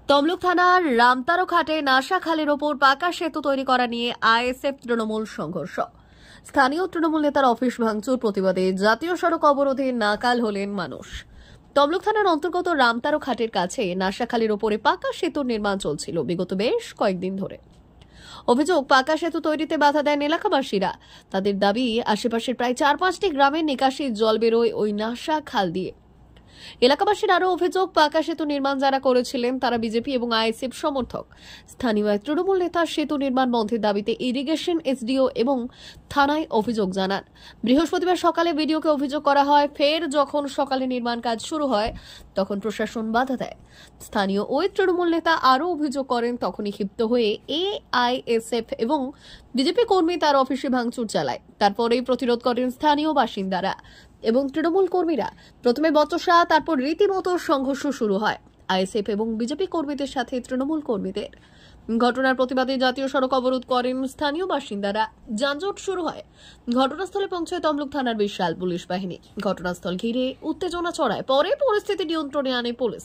তমলুক থানার রামতারো ঘাটে নাশা খালের ওপর পাকা সেতু তৈরি করা নিয়ে আইএসএফ তৃণমূল সংঘর্ষ। স্থানীয় তৃণমূল নেতার অফিস ভাঙচুর প্রতিবাদে জাতীয় সড়ক অবরোধে নাকাল হলেন মানুষ। তমলুক থানার অন্তর্গত রামতারো ঘাটের কাছে নাশা খালের ওপরে পাকা সেতুর নির্মাণ চলছিল বিগত বেশ কয়েকদিন ধরে। অভিযোগ, পাকা সেতু তৈরিতে বাধা দেন এলাকাবাসীরা। তাদের দাবি, আশেপাশের প্রায় 4-5টি গ্রামের নিকাশি জল বেরোয় ওই নাশা খাল দিয়ে। এলাকাবাসীর আরও অভিযোগ, পাকা সেতু নির্মাণ যারা করেছিলেন তারা বিজেপি এবং আইএসএফ সমর্থক। স্থানীয় এক তৃণমূল নেতা সেতু নির্মাণ বন্ধের দাবিতে ইরিগেশন এসডিও এবং থানায় অভিযোগ জানান। বৃহস্পতিবার সকালে বিডিওকে অভিযোগ করা হয়। ফের যখন সকালে নির্মাণ কাজ শুরু হয় তখন প্রশাসন বাধা দেয়। স্থানীয় ওই তৃণমূল নেতা আরও অভিযোগ করেন, তখনই ক্ষিপ্ত হয়ে এআইএসএফ এবং বিজেপি কর্মী তার অফিসে ভাঙচুর চালায়। তারপরেই প্রতিরোধ করেন স্থানীয় বাসিন্দারা এবং তৃণমূল কর্মীরা। প্রথমে বচসা, তারপর রীতিমতো সংঘর্ষ শুরু হয় আইএসএফ এবং বিজেপি কর্মীদের সাথে তৃণমূল কর্মীদের। ঘটনার প্রতিবাদে জাতীয় সড়ক অবরোধ করেন স্থানীয় বাসিন্দারা। যানজট শুরু হয়। ঘটনাস্থলে পৌঁছায় তমলুক থানার বিশাল পুলিশ বাহিনী। ঘটনাস্থল ঘিরে উত্তেজনা ছড়ায়। পরে পরিস্থিতি নিয়ন্ত্রণে আনে পুলিশ।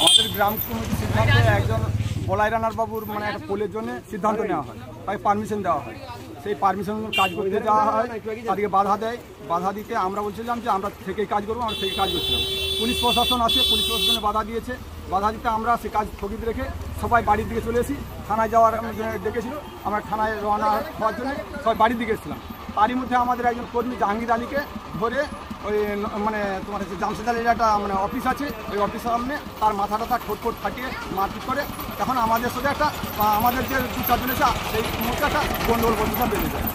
আমাদের গ্রাম কমিটির সিদ্ধান্তে একজন বলাই রানার বাবুর একটা পোলের জন্য সিদ্ধান্ত নেওয়া হয়, তাই পারমিশন দেওয়া হয়। সেই পারমিশন কাজ করতে যাওয়া হয়, তাদেরকে বাধা দেয়। বাধা দিতে আমরা বলছিলাম যে আমরা থেকেই কাজ করবো, আমরা থেকে কাজ করছিলাম। পুলিশ প্রশাসন আসে, পুলিশ প্রশাসনে বাধা দিয়েছে। বাধা দিতে আমরা সে কাজ স্থগিত রেখে সবাই বাড়ির দিকে চলে এসি। থানায় যাওয়ার ডেকেছিল, আমরা থানায় রওনা হওয়ার জন্য সবাই বাড়ির দিকে এসেছিলাম। তারই মধ্যে আমাদের একজন কর্মী জাহাঙ্গীর আলীকে ধরে ওই তোমার হচ্ছে জামশেদ আলীর একটা অফিস আছে, ওই অফিসের সামনে তার মাথাটা ঠোঁট ফাটিয়ে মারপিট করে। তখন আমাদের সাথে আমাদের যে 2-4 জন আছে সেই মুহূর্তে একটা গন্ডগোল বন্ধুটা বেড়ে যায়।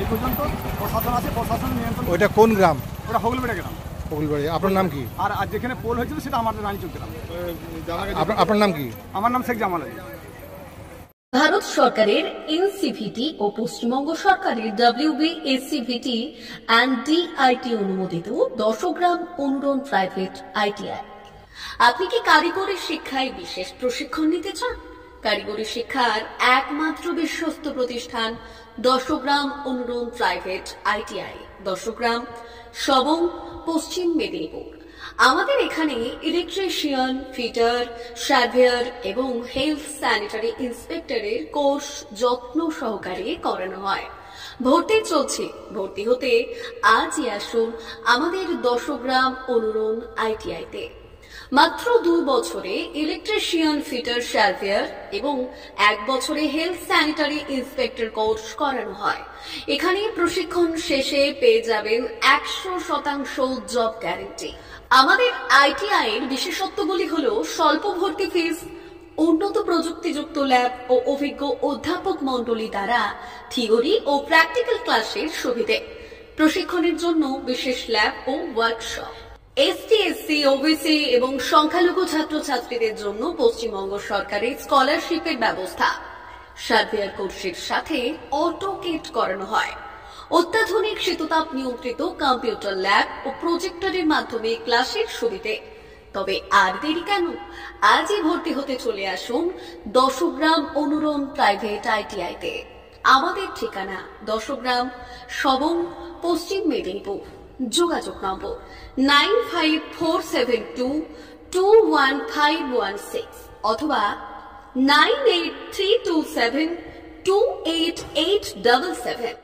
এই পর্যন্ত প্রশাসন আছে, প্রশাসন নিয়ন্ত্রণ। ওইটা কোন গ্রাম? ওটা হগলবাড়ি গ্রাম। হগলবাড়ি। আপনার নাম কি? আর যেখানে পোল হয়েছিল সেটা আমাদের রানীচক গ্রাম। আপনার নাম কি? আমার নাম শেখ জামাল আলী। ভারত সরকারের এনসিভিটি ও পশ্চিমবঙ্গ সরকারের WBSCVT অ্যান্ড DIT অনুমোদিত 10 গ্রাম অনুরণ প্রাইভেট ITI। আপনি কি কারিগরি শিক্ষায় বিশেষ প্রশিক্ষণ নিতে চান? কারিগরি শিক্ষার একমাত্র বিশ্বস্ত প্রতিষ্ঠান 10 গ্রাম অনুরণ প্রাইভেট ITI, 10 গ্রাম, সবং, পশ্চিম মেদিনীপুর। আমাদের এখানে ইলেকট্রিশিয়ান, ফিটার, সার্ভেয়ার এবং হেলথ স্যানিটারি ইন্সপেক্টরের কোর্স যত্ন সহকারে করানো হয়। ভর্তি চলছে। ভর্তি হতে আজই আসুন আমাদের 10 গ্রাম অনুরণ ITI-তে। মাত্র 2 বছরে ইলেকট্রিশিয়ান, ফিটার, সার্ভেয়ার এবং 1 বছরে হেলথ স্যানিটারি ইন্সপেক্টর কোর্স করানো হয়। এখানে প্রশিক্ষণ শেষে পেয়ে যাবেন 100% জব গ্যারান্টি। আমাদের ITI এর বিশেষত্বগুলি হলো স্বল্প ভর্তি ফিস, উন্নত প্রযুক্তিযুক্ত ল্যাব ও অভিজ্ঞ অধ্যাপক মণ্ডলী দ্বারা থিওরি ও প্র্যাকটিক্যাল ক্লাসের সুবিধে, প্রশিক্ষণের জন্য বিশেষ ল্যাব ও ওয়ার্কশপ, ST, SC, OBC এবং সংখ্যালঘু ছাত্রছাত্রীদের জন্য পশ্চিমবঙ্গ সরকারের স্কলারশিপের ব্যবস্থা। সার্ভেয়ার কোর্সের সাথে অটোকেট করানো হয়। অত্যাধুনিক শীততাপ নিয়ন্ত্রিত কম্পিউটার ল্যাব ও প্রজেক্টরের মাধ্যমে ক্লাসের সুবিধে। তবে আর দেরি কেন? আজই ভর্তি হতে চলে আসুন 10 গ্রাম অনুরণ প্রাইভেট ITI-তে। আমাদের ঠিকানা 10 গ্রাম, সবং, পশ্চিম মেদিনীপুর। যোগাযোগ নম্বর 9547221516 অথবা 9832728877।